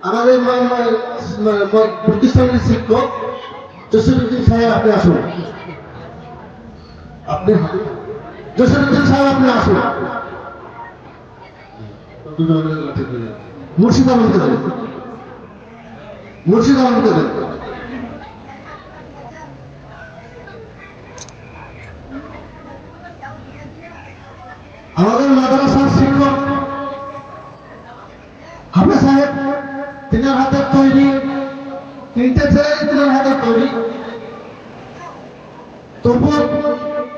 আমাদের প্রতিষ্ঠানের শিক্ষক জসিরুদ্দিন সাহেব, আপনি আসুন। আপনি জসিরুদ্দিন সাহেব, আপনি আসুন। মুর্শিদ আলমকে দেন, মুর্শিদ আলমকে দেন। আমাদের মাদ্রাসার শিক্ষক হাফেজ সাহেব, তিনার হাতের তৈরি, তিনটে ছেলে তিনার হাতের তৈরি, তবুও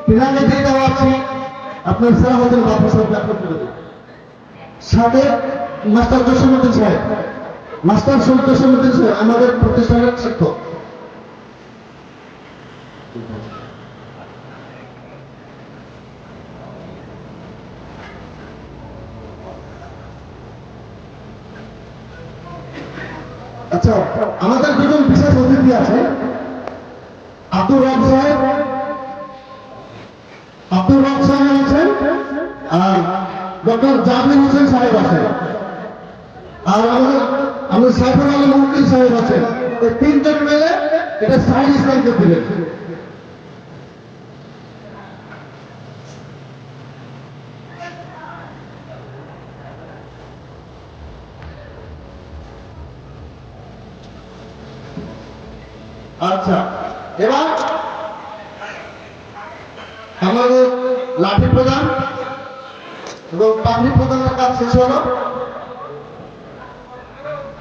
তিনাকে দিয়ে দেওয়া আছে। আপনার সেরা হতেন বাপু সাহেব ব্যাখ্যা করে দেন। সাথে মাস্টার জসিমউদ্দিন সাহেব, মাস্টার জসিমউদ্দিন সাহেব আমাদের প্রতিষ্ঠানের শিক্ষক। আচ্ছা, আমাদের দুজন বিশেষ অতিথি আছে, আব্দুর রব সাহেব, আব্দুর রব সাহেব আছেন, আর ডক্টর জামিল হোসেন সাহেব আছেন, আর আমাদের সাইফুল আলম মুকিল সাহেব আছেন। এই তিনজন মিলে এটা সাইড ইসলামকে দিলেন। আচ্ছা, এবার আমাদের লাঠি প্রদান এবং পাখি প্রদানের কাজ শেষ হলো।